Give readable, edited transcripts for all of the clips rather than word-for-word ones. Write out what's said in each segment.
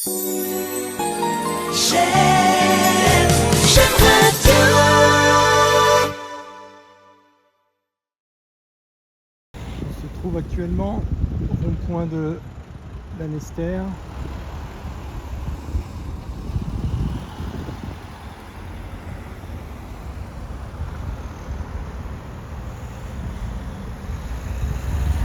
On se trouve actuellement au rond-point de Lanester.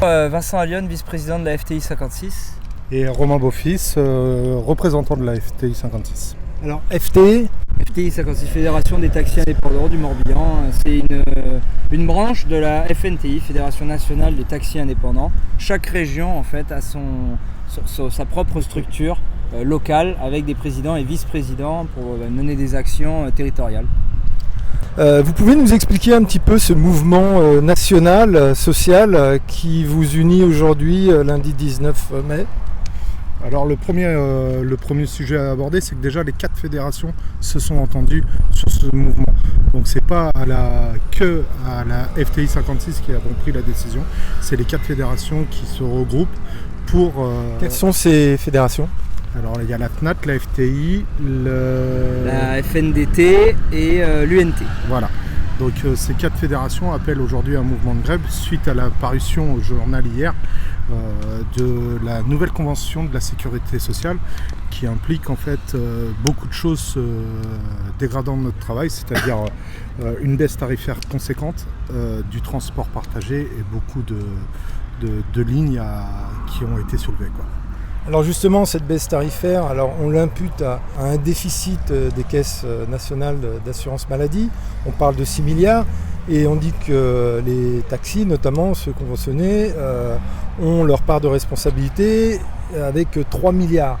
Vincent Allione, vice-président de la FTI 56. Et Romain Beaufils, représentant de la FTI 56. Alors FTI 56, Fédération des taxis indépendants du Morbihan, c'est une branche de la FNTI, Fédération nationale des taxis indépendants. Chaque région en fait a sa propre structure locale avec des présidents et vice-présidents pour mener des actions territoriales. Vous pouvez nous expliquer un petit peu ce mouvement national, social qui vous unit aujourd'hui, lundi 19 mai? Alors le premier sujet à aborder, c'est que déjà les 4 fédérations se sont entendues sur ce mouvement. Donc c'est pas que à la FTI 56 qui avons pris la décision, c'est les 4 fédérations qui se regroupent pour... Quelles sont ces fédérations? Alors il y a la FNAT, la FTI, la FNDT et l'UNT. Voilà. Donc ces 4 fédérations appellent aujourd'hui un mouvement de grève suite à la parution au journal hier de la nouvelle convention de la sécurité sociale qui implique en fait beaucoup de choses dégradant notre travail, c'est-à-dire une baisse tarifaire conséquente, du transport partagé et beaucoup de lignes qui ont été soulevées, quoi. Alors justement, cette baisse tarifaire, alors on l'impute à un déficit des caisses nationales d'assurance maladie. On parle de 6 milliards et on dit que les taxis, notamment ceux conventionnés, ont leur part de responsabilité avec 3 milliards.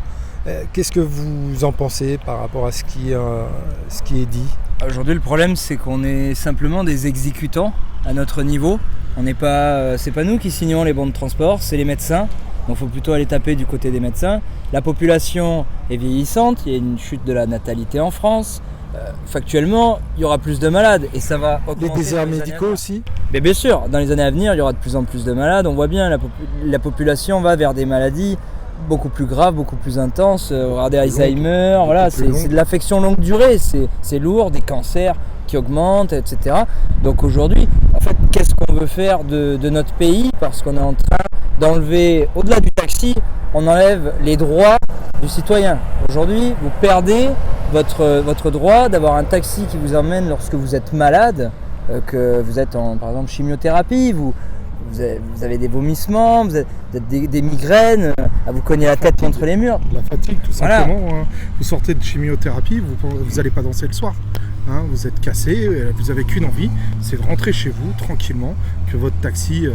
Qu'est-ce que vous en pensez par rapport à ce qui est dit? Aujourd'hui, le problème, c'est qu'on est simplement des exécutants à notre niveau. C'est pas nous qui signons les bons de transport, c'est les médecins. Donc il faut plutôt aller taper du côté des médecins. La population est vieillissante, il y a une chute de la natalité en France. Factuellement, il y aura plus de malades et ça va augmenter. Les déserts médicaux aussi? Mais bien sûr, dans les années à venir, il y aura de plus en plus de malades. On voit bien, la population va vers des maladies beaucoup plus graves, beaucoup plus intenses. Regardez Alzheimer, voilà, c'est de l'affection longue durée, c'est lourd, des cancers qui augmentent, etc. Donc aujourd'hui, en fait, qu'est-ce qu'on veut faire de notre pays? Parce qu'on est en train d'enlever, au-delà du taxi, on enlève les droits du citoyen. Aujourd'hui, vous perdez votre droit d'avoir un taxi qui vous emmène lorsque vous êtes malade, que vous êtes en, par exemple, chimiothérapie, vous avez des vomissements, vous avez des migraines, à vous cogner la tête contre les murs. La fatigue, tout simplement. Voilà. Vous sortez de chimiothérapie, vous n'allez pas danser le soir. Vous êtes cassé, vous n'avez qu'une envie, c'est de rentrer chez vous tranquillement, que votre taxi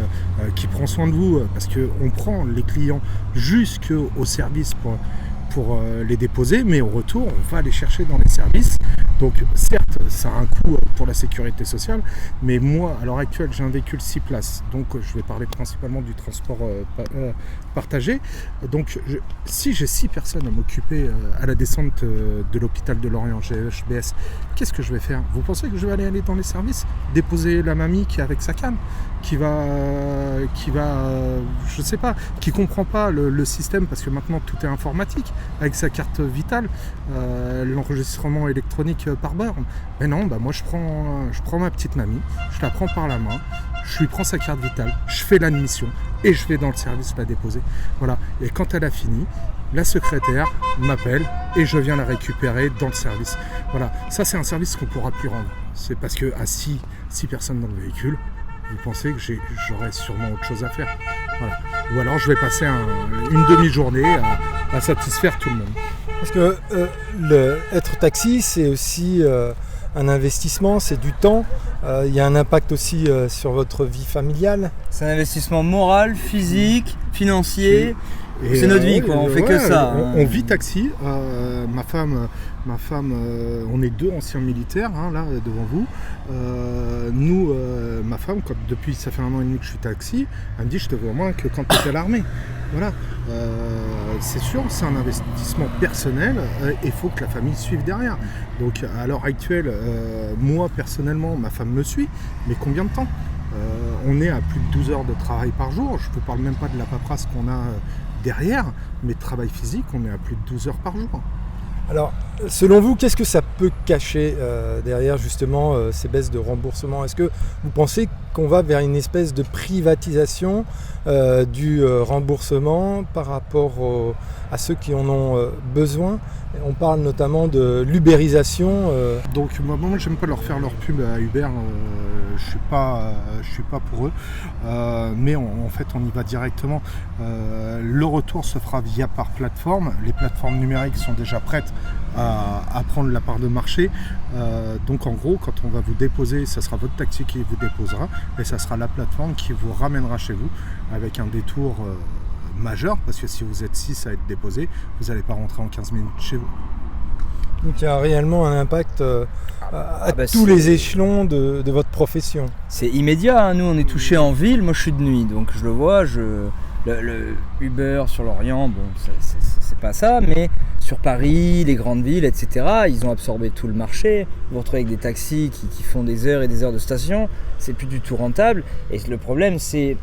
qui prend soin de vous, parce qu'on prend les clients jusqu'au service pour les déposer, mais au retour, on va les chercher dans les services. Donc certes, ça a un coût pour la sécurité sociale, mais moi, à l'heure actuelle, j'ai un véhicule 6 places, donc je vais parler principalement du transport partagé. Donc si j'ai 6 personnes à m'occuper à la descente de l'hôpital de Lorient, GHBS, qu'est-ce que je vais faire? Vous pensez que je vais aller dans les services, déposer la mamie qui est avec sa canne, qui va je sais pas, qui comprend pas le système, parce que maintenant tout est informatique, avec sa carte vitale, l'enregistrement électronique par borne. Mais non, moi je prends ma petite mamie, je la prends par la main, je lui prends sa carte vitale, je fais l'admission et je vais dans le service la déposer. Voilà. Et quand elle a fini, la secrétaire m'appelle et je viens la récupérer dans le service. Voilà. Ça, c'est un service qu'on ne pourra plus rendre. C'est parce que à 6 personnes dans le véhicule, vous pensez que j'aurais sûrement autre chose à faire. Voilà. Ou alors je vais passer une demi-journée à satisfaire tout le monde. Parce que être taxi, c'est aussi un investissement, c'est du temps. Il y a un impact aussi sur votre vie familiale. C'est un investissement moral, physique, financier. Et c'est notre vie, quoi. On fait que ça. On vit taxi. Ma femme, on est 2 anciens militaires, là, devant vous. Nous, ma femme, depuis ça fait 1 an et demi que je suis taxi, elle me dit je te vois moins que quand tu étais à l'armée. Voilà. C'est sûr, c'est un investissement personnel et il faut que la famille suive derrière. Donc à l'heure actuelle, moi personnellement, ma femme me suit, mais combien de temps? On est à plus de 12 heures de travail par jour. Je ne vous parle même pas de la paperasse qu'on a derrière, mais de travail physique, on est à plus de 12 heures par jour. Alors, selon vous, qu'est-ce que ça peut cacher derrière justement ces baisses de remboursement? Est-ce que vous pensez qu'on va vers une espèce de privatisation du remboursement par rapport à ceux qui en ont besoin? On parle notamment de l'ubérisation. Donc moi j'aime pas leur faire leur pub à Uber, je suis pas pour eux, mais en fait on y va directement. Le retour se fera via par plateforme. Les plateformes numériques sont déjà prêtes à prendre la part de marché. Donc en gros, quand on va vous déposer, ça sera votre taxi qui vous déposera et ça sera la plateforme qui vous ramènera chez vous avec un détour majeur, parce que si vous êtes 6 à être déposé, vous n'allez pas rentrer en 15 minutes chez vous. Donc il y a réellement un impact à tous les échelons de votre profession. C'est immédiat, hein. Nous on est touchés en ville, moi je suis de nuit, donc je le vois, le Uber sur l'Orient, bon c'est pas ça, mais sur Paris, les grandes villes, etc., ils ont absorbé tout le marché. Vous vous retrouvez avec des taxis qui font des heures et des heures de station, c'est plus du tout rentable. Et le problème c'est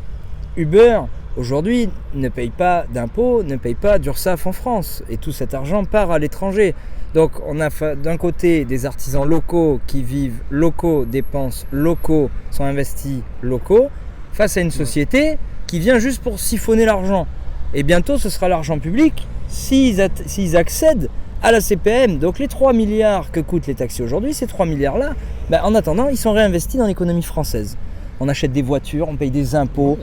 Uber aujourd'hui ne paye pas d'impôts, ne paye pas d'URSSAF en France, et tout cet argent part à l'étranger. Donc on a d'un côté des artisans locaux qui vivent locaux, dépensent locaux, sont investis locaux, face à une société qui vient juste pour siphonner l'argent. Et bientôt ce sera l'argent public s'ils accèdent à la CPM. Donc les 3 milliards que coûtent les taxis aujourd'hui, ces 3 milliards-là, en attendant, ils sont réinvestis dans l'économie française. On achète des voitures, on paye des impôts.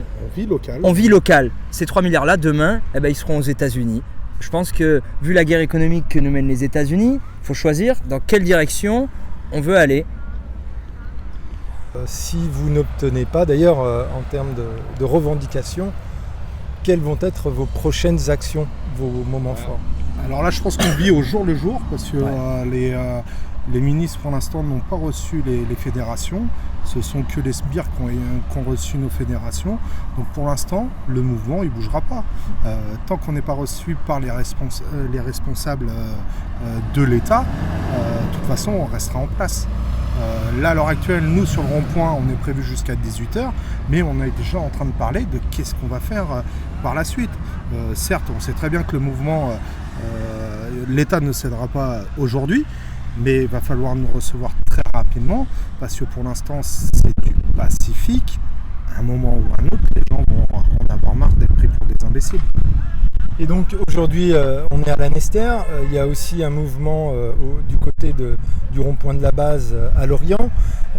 On vit local. Ces 3 milliards-là, demain, ils seront aux États-Unis. Je pense que, vu la guerre économique que nous mènent les États-Unis, il faut choisir dans quelle direction on veut aller. Si vous n'obtenez pas, d'ailleurs, en termes de revendications, quelles vont être vos prochaines actions, vos moments forts? Alors là, je pense qu'on vit au jour le jour, parce que les ministres, pour l'instant, n'ont pas reçu les fédérations. Ce sont que les sbires qui ont reçu nos fédérations. Donc pour l'instant, le mouvement, il ne bougera pas. Tant qu'on n'est pas reçu par les responsables de l'État, de toute façon, on restera en place. Là, à l'heure actuelle, nous, sur le rond-point, on est prévu jusqu'à 18h, mais on est déjà en train de parler de qu'est-ce qu'on va faire par la suite. Certes, on sait très bien que le mouvement, l'État ne cédera pas aujourd'hui, mais il va falloir nous recevoir très rapidement, parce que pour l'instant, c'est du pacifique. À un moment ou à un autre, les gens vont en avoir marre d'être pris pour des imbéciles. Et donc aujourd'hui, on est à la Nester. Il y a aussi un mouvement du côté du rond-point de la base à Lorient.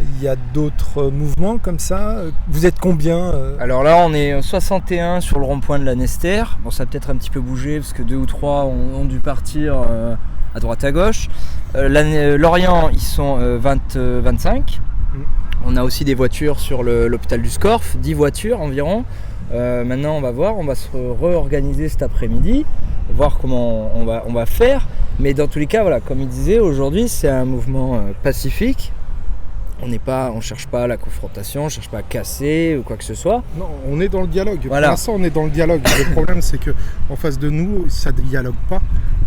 Il y a d'autres mouvements comme ça. Vous êtes combien Alors là, on est 61 sur le rond-point de la Nester. Bon, ça a peut-être un petit peu bougé parce que 2 ou 3 ont dû partir à droite à gauche. Lorient, ils sont 25. On a aussi des voitures sur l'hôpital du Scorff, 10 voitures environ. Maintenant on va voir, on va se réorganiser cet après-midi, voir comment on va faire. Mais dans tous les cas, voilà, comme il disait, aujourd'hui c'est un mouvement pacifique. On ne cherche pas la confrontation, on ne cherche pas à casser ou quoi que ce soit. Non, on est dans le dialogue. Voilà. Pour l'instant, on est dans le dialogue. Le problème, c'est qu'en face de nous, ça ne dialogue pas.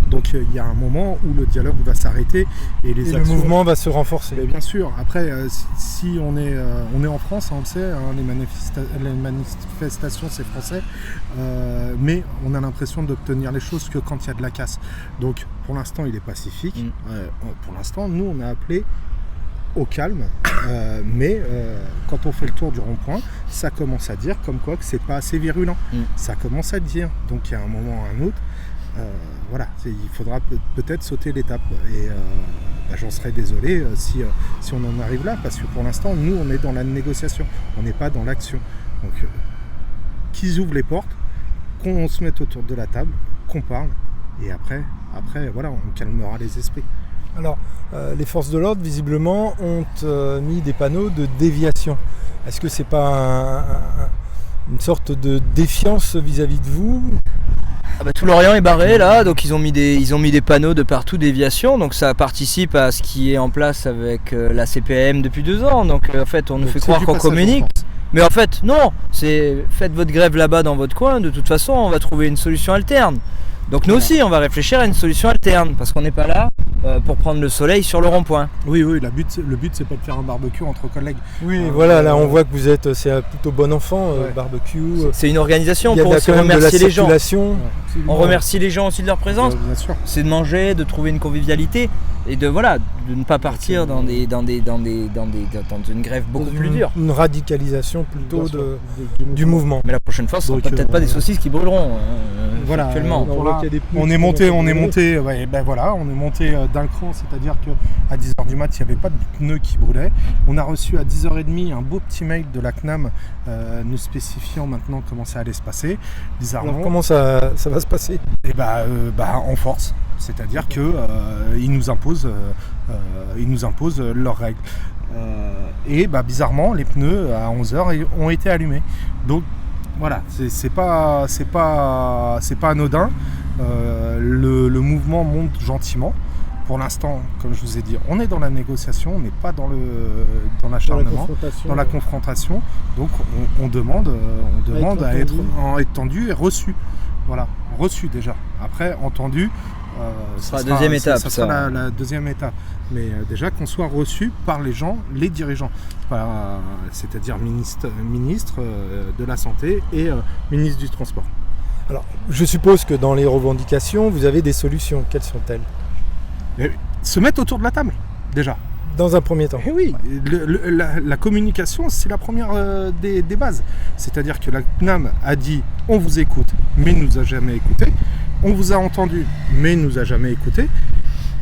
Donc, il y a un moment où le dialogue va s'arrêter et le mouvement va se renforcer. Mais bien sûr. Après, si on est en France, on le sait, les manifestations, c'est français. Mais on a l'impression d'obtenir les choses que quand il y a de la casse. Donc, pour l'instant, il est pacifique. Pour l'instant, nous, on a appelé au calme, mais quand on fait le tour du rond-point, ça commence à dire comme quoi que c'est pas assez virulent. Ça commence à dire. Donc il y a un moment ou un autre, voilà, il faudra peut-être sauter l'étape. Et j'en serais désolé si on en arrive là, parce que pour l'instant, nous, on est dans la négociation, on n'est pas dans l'action. Donc qu'ils ouvrent les portes, qu'on se mette autour de la table, qu'on parle, et après voilà, on calmera les esprits. Alors, les forces de l'ordre, visiblement, ont mis des panneaux de déviation. Est-ce que c'est pas une sorte de défiance vis-à-vis de vous? Tout l'Orient est barré là, donc ils ont mis des panneaux de partout, déviation, donc ça participe à ce qui est en place avec la CPM depuis 2 ans. Donc en fait, on nous fait croire qu'on communique. Mais en fait, non, faites votre grève là-bas dans votre coin, de toute façon, on va trouver une solution alterne. Donc nous aussi, on va réfléchir à une solution alterne, parce qu'on n'est pas là pour prendre le soleil sur le rond-point. Oui, le but c'est pas de faire un barbecue entre collègues. Oui, voilà, là on voit que vous êtes, c'est un plutôt bon enfant, barbecue. C'est une organisation il y a pour aussi remercier les gens. On remercie les gens aussi de leur présence. Bien sûr. C'est de manger, de trouver une convivialité et de ne pas partir dans une grève beaucoup plus dure. Une radicalisation plutôt du mouvement. Mais la prochaine fois, ce ne sera peut-être pas des saucisses qui brûleront. Voilà, actuellement. On est monté d'un cran, c'est-à-dire qu'à 10h du mat, il n'y avait pas de pneus qui brûlaient. On a reçu à 10h30 un beau petit mail de la CNAM nous spécifiant maintenant comment ça allait se passer. Bizarrement. Alors, comment ça va se passer? En force, c'est-à-dire qu'ils nous imposent leurs règles. Bizarrement, les pneus à 11h ont été allumés. Donc voilà, c'est pas anodin. Le mouvement monte gentiment. Pour l'instant, comme je vous ai dit, on est dans la négociation, on n'est pas dans l'acharnement, dans la confrontation. Donc on demande à être entendu et reçu. Voilà, reçu déjà. Après, entendu, ça sera la deuxième étape. Mais déjà qu'on soit reçu par les gens, les dirigeants, c'est-à-dire ministre de la Santé et ministre du Transport. Alors, je suppose que dans les revendications, vous avez des solutions. Quelles sont-elles? Se mettre autour de la table, déjà. Dans un premier temps. Et oui, la communication, c'est la première des bases. C'est-à-dire que la CNAM a dit « on vous écoute, mais ne nous a jamais écouté ». On vous a entendu, mais ne nous a jamais écouté.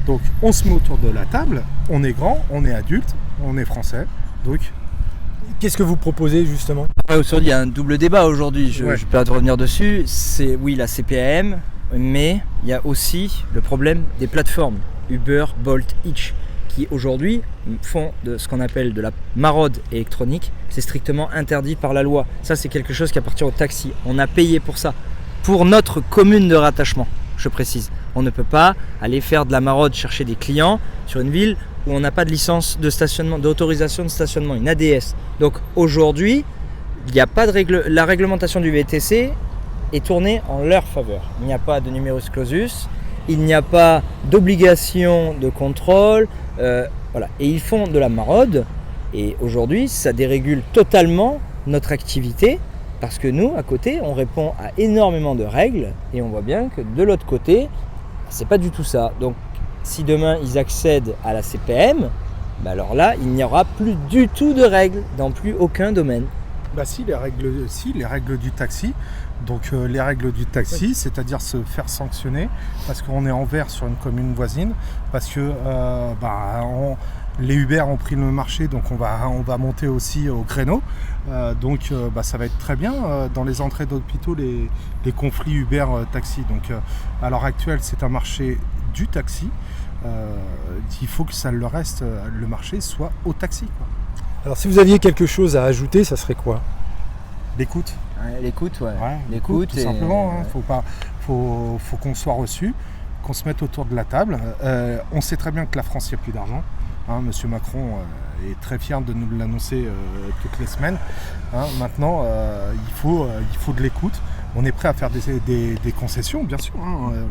Donc, on se met autour de la table, on est grand, on est adulte, on est français. Donc, qu'est-ce que vous proposez, justement? Il y a un double débat aujourd'hui, je peux revenir dessus. C'est, oui, la CPAM, mais il y a aussi le problème des plateformes. Uber, Bolt, Hitch, qui aujourd'hui font de ce qu'on appelle de la maraude électronique. C'est strictement interdit par la loi. Ça, c'est quelque chose qui appartient au taxi. On a payé pour ça. Pour notre commune de rattachement, je précise. On ne peut pas aller faire de la maraude, chercher des clients sur une ville où on n'a pas de licence de stationnement, d'autorisation de stationnement, une ADS. Donc aujourd'hui, il n'y a pas de la réglementation du VTC est tournée en leur faveur. Il n'y a pas de numerus clausus. Il n'y a pas d'obligation de contrôle, voilà. Et ils font de la maraude. Et aujourd'hui, ça dérégule totalement notre activité parce que nous, à côté, on répond à énormément de règles et on voit bien que de l'autre côté, c'est pas du tout ça. Donc, si demain ils accèdent à la CPM, alors là, il n'y aura plus du tout de règles dans plus aucun domaine. Les règles du taxi. Donc les règles du taxi, c'est-à-dire se faire sanctionner parce qu'on est en vert sur une commune voisine, parce que les Uber ont pris le marché, donc on va monter aussi au créneau. Ça va être très bien dans les entrées d'hôpitaux, les conflits Uber-taxi. Donc à l'heure actuelle, c'est un marché du taxi. Il faut que ça le reste, le marché soit au taxi, quoi. Alors si vous aviez quelque chose à ajouter, ça serait quoi? L'écoute. L'écoute, l'écoute, tout simplement. Faut qu'on soit reçu, qu'on se mette autour de la table. On sait très bien que la France, il n'y a plus d'argent. Monsieur Macron est très fier de nous l'annoncer toutes les semaines. Maintenant, il faut de l'écoute. On est prêt à faire des concessions, bien sûr.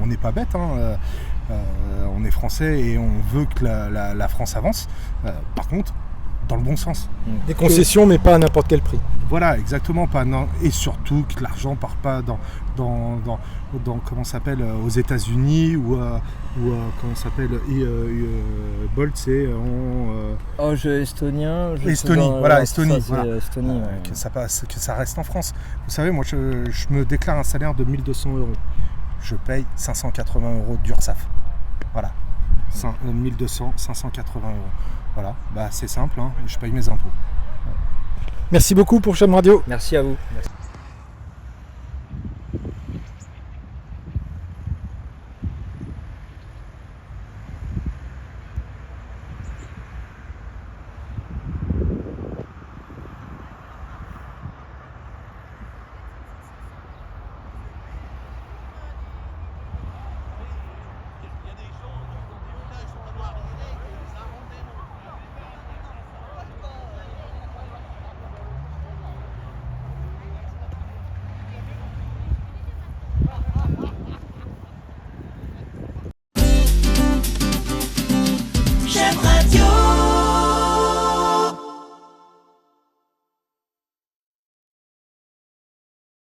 On n'est pas bête. On est français et on veut que la France avance. Par contre, dans le bon sens. Des concessions, mais pas à n'importe quel prix. Voilà, exactement. Et surtout que l'argent ne part pas dans comment s'appelle, aux États-Unis ou comment s'appelle, Bolt, c'est en estonien. Estonie, voilà, Estonie. Estonie, que ça reste en France. Vous savez, moi, je me déclare un salaire de 1 200 €. Je paye 580 € d'URSSAF. Voilà. 1 200, 580 €. Voilà, c'est simple, je paye mes impôts. Merci beaucoup pour Chum Radio. Merci à vous. Merci.